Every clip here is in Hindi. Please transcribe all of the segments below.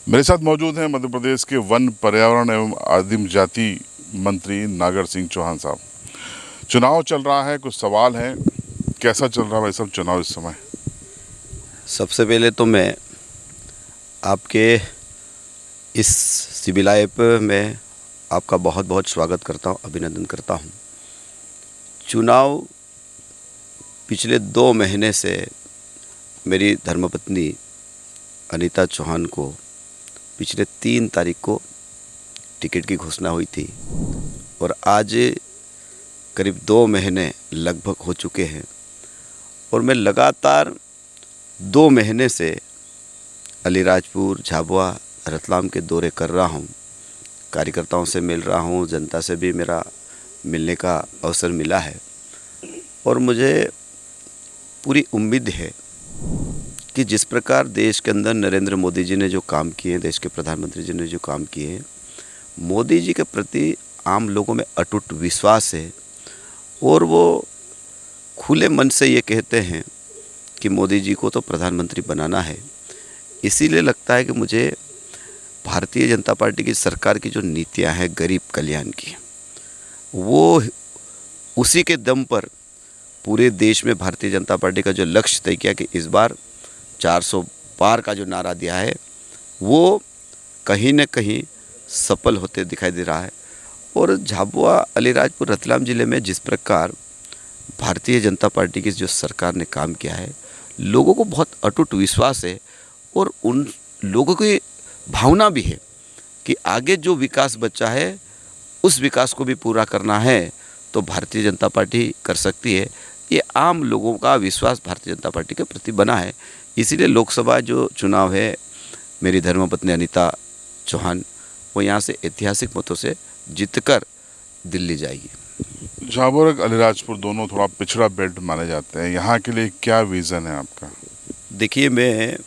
मेरे साथ मौजूद हैं मध्य प्रदेश के वन, पर्यावरण एवं आदिम जाति मंत्री नागर सिंह चौहान साहब। चुनाव चल रहा है, कुछ सवाल हैं। कैसा चल रहा है भाई साहब चुनाव इस समय? सबसे पहले तो मैं आपके इस सिविल ऐप में आपका बहुत बहुत स्वागत करता हूं, अभिनंदन करता हूं। चुनाव पिछले 2 महीने से मेरी धर्मपत्नी अनीता चौहान को पिछले 3 तारीख को टिकट की घोषणा हुई थी और आज करीब 2 महीने लगभग हो चुके हैं और मैं लगातार 2 महीने से अलीराजपुर, झाबुआ, रतलाम के दौरे कर रहा हूँ। कार्यकर्ताओं से मिल रहा हूँ, जनता से भी मेरा मिलने का अवसर मिला है और मुझे पूरी उम्मीद है कि जिस प्रकार देश के अंदर नरेंद्र मोदी जी ने जो काम किए हैं, देश के प्रधानमंत्री जी ने जो काम किए हैं, मोदी जी के प्रति आम लोगों में अटूट विश्वास है और वो खुले मन से ये कहते हैं कि मोदी जी को तो प्रधानमंत्री बनाना है। इसीलिए लगता है कि मुझे भारतीय जनता पार्टी की सरकार की जो नीतियां हैं गरीब कल्याण की, वो उसी के दम पर पूरे देश में भारतीय जनता पार्टी का जो लक्ष्य तय किया कि इस बार 400 पार का जो नारा दिया है वो कहीं न कहीं सफल होते दिखाई दे रहा है। और झाबुआ, अलीराजपुर, रतलाम ज़िले में जिस प्रकार भारतीय जनता पार्टी की जो सरकार ने काम किया है, लोगों को बहुत अटूट विश्वास है और उन लोगों की भावना भी है कि आगे जो विकास बचा है उस विकास को भी पूरा करना है तो भारतीय जनता पार्टी कर सकती है। ये आम लोगों का विश्वास भारतीय जनता पार्टी के प्रति बना है। इसीलिए लोकसभा जो चुनाव है, मेरी धर्मपत्नी अनीता चौहान वो यहाँ से ऐतिहासिक मतों से जीतकर दिल्ली जाएगी। झाबुआ और अलीराजपुर दोनों थोड़ा पिछड़ा बेल्ट माने जाते हैं, यहाँ के लिए क्या विज़न है आपका? देखिए, मैं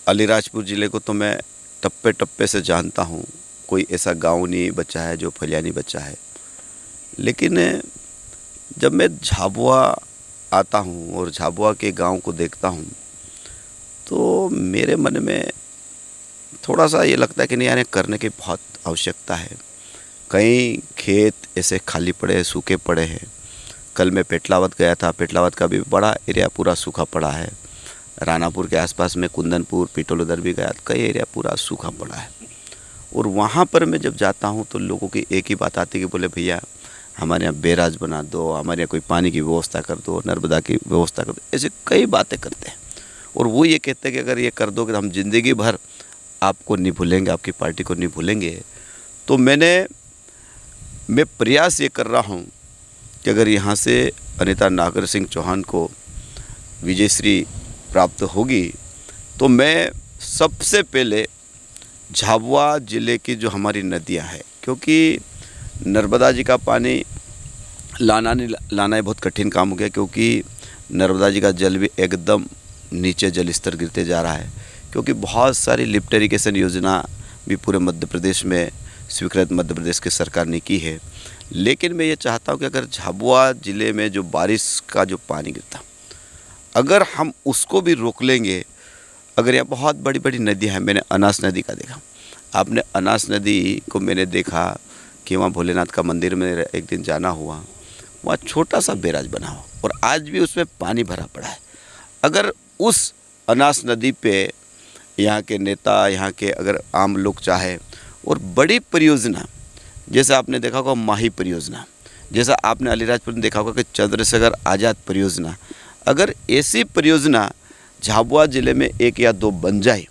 अलीराजपुर ज़िले को तो मैं टप्पे टप्पे से जानता हूँ। कोई ऐसा गांव नहीं बचा है जो फलिया नहीं बचा है। लेकिन जब मैं झाबुआ आता हूँ और झाबुआ के गांव को देखता हूँ तो मेरे मन में थोड़ा सा ये लगता है कि नहीं यार, करने की बहुत आवश्यकता है। कई खेत ऐसे खाली पड़े हैं, सूखे पड़े हैं। कल मैं पेटलावत गया था, पेटलावत का भी बड़ा एरिया पूरा सूखा पड़ा है। रानापुर के आसपास में कुंदनपुर, पिटोलदर भी गया, कई एरिया पूरा सूखा पड़ा है। और वहाँ पर मैं जब जाता हूँ तो लोगों की एक ही बात आती है कि बोले भैया हमारे यहाँ बैराज बना दो, हमारे यहाँ कोई पानी की व्यवस्था कर दो, नर्मदा की व्यवस्था कर दो। ऐसे कई बातें करते हैं और वो ये कहते हैं कि अगर ये कर दोगे तो हम ज़िंदगी भर आपको नहीं भूलेंगे, आपकी पार्टी को नहीं भूलेंगे। तो मैं प्रयास ये कर रहा हूँ कि अगर यहाँ से अनीता नागर सिंह चौहान को विजयश्री प्राप्त होगी तो मैं सबसे पहले झाबुआ ज़िले की जो हमारी नदियाँ हैं, क्योंकि नर्मदा जी का पानी लाना बहुत कठिन काम हो गया, क्योंकि नर्मदा जी का जल भी एकदम नीचे जल स्तर गिरते जा रहा है। क्योंकि बहुत सारी लिफ्ट इरिगेशन योजना भी पूरे मध्य प्रदेश में स्वीकृत मध्य प्रदेश की सरकार ने की है। लेकिन मैं ये चाहता हूँ कि अगर झाबुआ ज़िले में जो बारिश का जो पानी गिरता, अगर हम उसको भी रोक लेंगे, अगर यहाँ बहुत बड़ी बड़ी नदियाँ हैं, मैंने अनास नदी का देखा। आपने अनास नदी को मैंने देखा कि वहाँ भोलेनाथ का मंदिर में एक दिन जाना हुआ, वहाँ छोटा सा बैराज बना हुआ और आज भी उसमें पानी भरा पड़ा है। अगर उस अनास नदी पे यहाँ के नेता, यहाँ के अगर आम लोग चाहे और बड़ी परियोजना, जैसे आपने देखा होगा माही परियोजना, जैसा आपने अलीराजपुर में देखा होगा कि चंद्रशेखर आज़ाद परियोजना, अगर ऐसी परियोजना झाबुआ ज़िले में 1 या 2 बन जाए,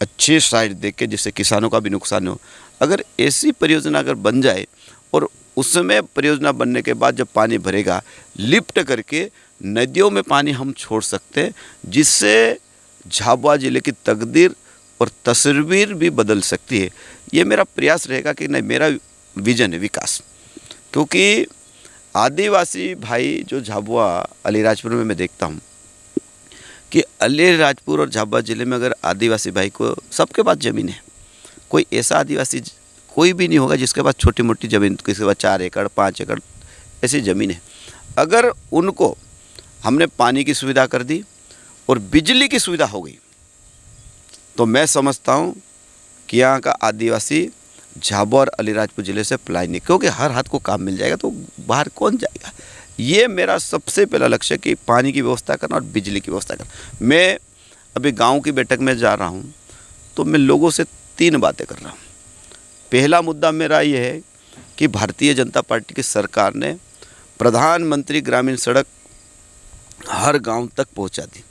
अच्छी साइड देख के, जिससे किसानों का भी नुकसान हो, अगर ऐसी परियोजना अगर बन जाए और उसमें परियोजना बनने के बाद जब पानी भरेगा, लिफ्ट करके नदियों में पानी हम छोड़ सकते हैं, जिससे झाबुआ ज़िले की तकदीर और तस्वीर भी बदल सकती है। ये मेरा प्रयास रहेगा कि नहीं, मेरा विजन है विकास। क्योंकि आदिवासी भाई जो झाबुआ अलीराजपुर में मैं देखता हूँ कि अलीराजपुर और झाबुआ ज़िले में अगर आदिवासी भाई को, सबके पास ज़मीन है, कोई ऐसा आदिवासी कोई भी नहीं होगा जिसके पास छोटी मोटी ज़मीन, किसी के पास 4 एकड़ 5 एकड़ ऐसी ज़मीन है। अगर उनको हमने पानी की सुविधा कर दी और बिजली की सुविधा हो गई तो मैं समझता हूँ कि यहाँ का आदिवासी झाबुआ और अलीराजपुर ज़िले से पलायन नहीं, क्योंकि हर हाथ को काम मिल जाएगा तो बाहर कौन जाएगा। ये मेरा सबसे पहला लक्ष्य है कि पानी की व्यवस्था करना और बिजली की व्यवस्था करना। मैं अभी गांव की बैठक में जा रहा हूँ तो मैं लोगों से 3 बातें कर रहा हूँ। पहला मुद्दा मेरा ये है कि भारतीय जनता पार्टी की सरकार ने प्रधानमंत्री ग्रामीण सड़क हर गांव तक पहुंचा दी,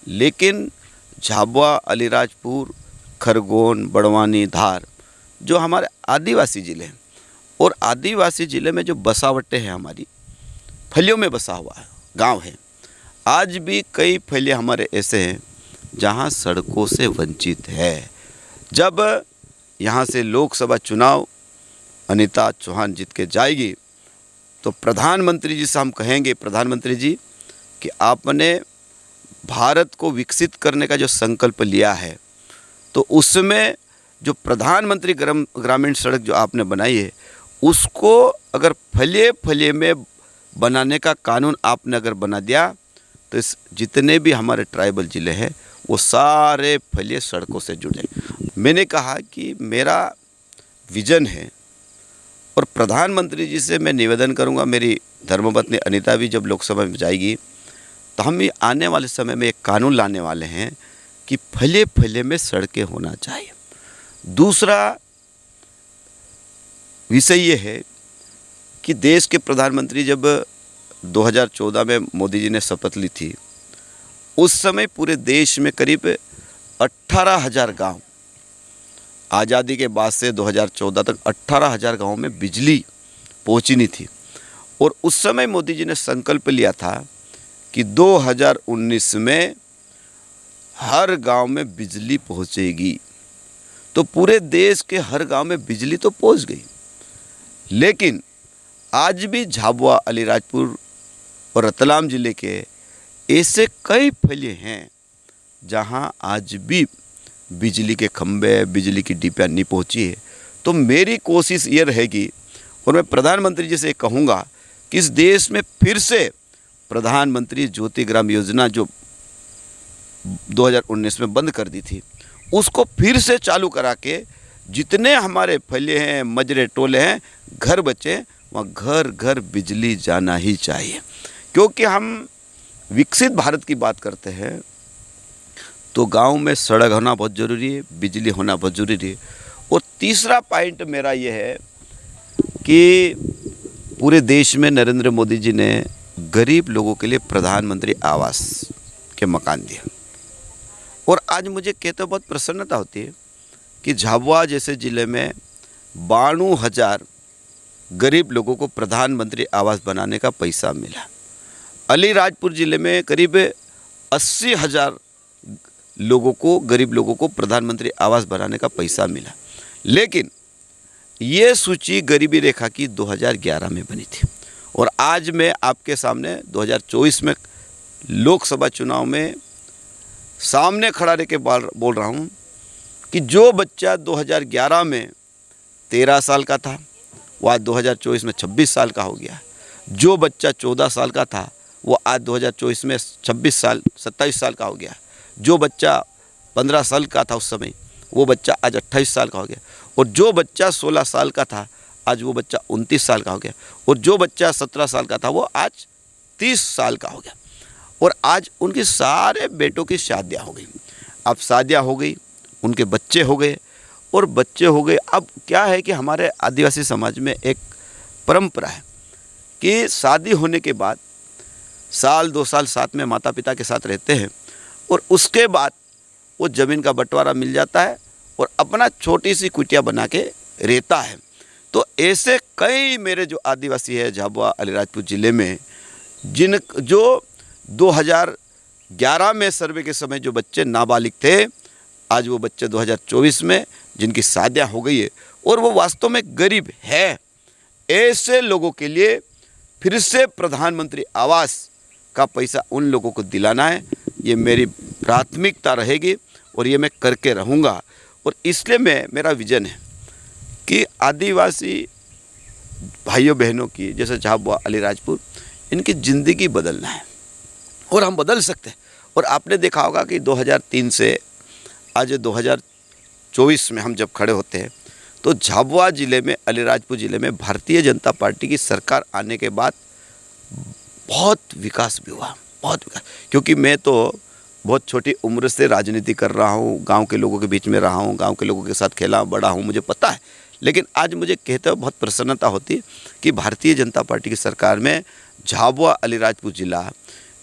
लेकिन झाबुआ, अलीराजपुर, खरगोन, बड़वानी, धार जो हमारे आदिवासी ज़िले हैं, और आदिवासी ज़िले में जो बसावटें हैं, हमारी फलियों में बसा हुआ है गांव है, आज भी कई फलियाँ हमारे ऐसे हैं जहां सड़कों से वंचित है। जब यहां से लोकसभा चुनाव अनीता चौहान जीत के जाएगी तो प्रधानमंत्री जी से हम कहेंगे, प्रधानमंत्री जी कि आपने भारत को विकसित करने का जो संकल्प लिया है तो उसमें जो प्रधानमंत्री ग्रामीण सड़क जो आपने बनाई है उसको अगर फलिए में बनाने का कानून आपने अगर बना दिया तो इस जितने भी हमारे ट्राइबल ज़िले हैं वो सारे फलिए सड़कों से जुड़ जाएंगे। मैंने कहा कि मेरा विज़न है और प्रधानमंत्री जी से मैं निवेदन करूंगा, मेरी धर्मपत्नी अनीता भी जब लोकसभा में जाएगी तो हम ये आने वाले समय में एक कानून लाने वाले हैं कि फले में सड़कें होना चाहिए। दूसरा विषय ये है कि देश के प्रधानमंत्री जब 2014 में मोदी जी ने शपथ ली थी, उस समय पूरे देश में करीब 18,000 गांव, आज़ादी के बाद से 2014 तक 18,000 गाँव में बिजली पहुंची नहीं थी। और उस समय मोदी जी ने संकल्प लिया था कि 2019 में हर गांव में बिजली पहुंचेगी। तो पूरे देश के हर गांव में बिजली तो पहुंच गई, लेकिन आज भी झाबुआ, अलीराजपुर और रतलाम ज़िले के ऐसे कई फलिए हैं जहां आज भी बिजली के खंभे, बिजली की डिबिया नहीं पहुंची है। तो मेरी कोशिश ये रहेगी और मैं प्रधानमंत्री जी से कहूँगा कि इस देश में फिर से प्रधानमंत्री ज्योति ग्राम योजना जो 2019 में बंद कर दी थी उसको फिर से चालू करा के जितने हमारे फलिए हैं, मजरे टोले हैं, घर बचे, वहाँ घर घर बिजली जाना ही चाहिए। क्योंकि हम विकसित भारत की बात करते हैं तो गांव में सड़क होना बहुत ज़रूरी है, बिजली होना बहुत ज़रूरी है। और तीसरा पॉइंट मेरा ये है कि पूरे देश में नरेंद्र मोदी जी ने गरीब लोगों के लिए प्रधानमंत्री आवास के मकान दिए, और आज मुझे कहते बहुत प्रसन्नता होती है कि झाबुआ जैसे ज़िले में 92,000 गरीब लोगों को प्रधानमंत्री आवास बनाने का पैसा मिला। अलीराजपुर ज़िले में करीब 80,000 लोगों को, गरीब लोगों को प्रधानमंत्री आवास बनाने का पैसा मिला। लेकिन ये सूची गरीबी रेखा की 2011 में बनी थी, और आज मैं आपके सामने 2024 में लोकसभा चुनाव में सामने खड़ा रह के बोल रहा हूँ कि जो बच्चा 2011 में 13 साल का था वो आज 2024 में 26 साल का हो गया। जो बच्चा 14 साल का था वो आज 2024 में 27 साल का हो गया। जो बच्चा 15 साल का था उस समय वो बच्चा आज 28 साल का हो गया। और जो बच्चा 16 साल का था आज वो बच्चा 29 साल का हो गया। और जो बच्चा 17 साल का था वो आज 30 साल का हो गया। और आज उनके सारे बेटों की शादियाँ हो गई। अब शादियाँ हो गई, उनके बच्चे हो गए, और बच्चे हो गए। अब क्या है कि हमारे आदिवासी समाज में एक परंपरा है कि शादी होने के बाद साल 2 साल साथ में माता पिता के साथ रहते हैं, और उसके बाद वो ज़मीन का बंटवारा मिल जाता है और अपना छोटी सी कुटिया बना के रहता है। तो ऐसे कई मेरे जो आदिवासी है झाबुआ, अलीराजपुर ज़िले में, जो 2011 में सर्वे के समय जो बच्चे नाबालिग थे, आज वो बच्चे 2024 में जिनकी शादियाँ हो गई है और वो वास्तव में गरीब है, ऐसे लोगों के लिए फिर से प्रधानमंत्री आवास का पैसा उन लोगों को दिलाना है। ये मेरी प्राथमिकता रहेगी और ये मैं करके रहूँगा। और इसलिए मेरा विज़न है कि आदिवासी भाइयों बहनों की, जैसे झाबुआ, अलीराजपुर, इनकी ज़िंदगी बदलना है और हम बदल सकते हैं। और आपने देखा होगा कि 2003 से आज 2024 में हम जब खड़े होते हैं तो झाबुआ ज़िले में, अलीराजपुर ज़िले में भारतीय जनता पार्टी की सरकार आने के बाद बहुत विकास भी हुआ, बहुत विकास। क्योंकि मैं तो बहुत छोटी उम्र से राजनीति कर रहा हूँ, गांव के लोगों के बीच में रहा हूँ, गांव के लोगों के साथ खेला बड़ा हूँ, मुझे पता है। लेकिन आज मुझे कहते हुए बहुत प्रसन्नता होती कि भारतीय जनता पार्टी की सरकार में झाबुआ अलीराजपुर ज़िला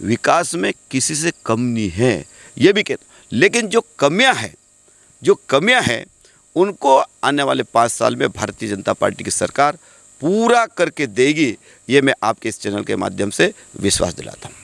विकास में किसी से कम नहीं है, ये भी कहते। लेकिन जो कमियां हैं उनको आने वाले 5 साल में भारतीय जनता पार्टी की सरकार पूरा करके देगी, ये मैं आपके इस चैनल के माध्यम से विश्वास दिलाता हूँ।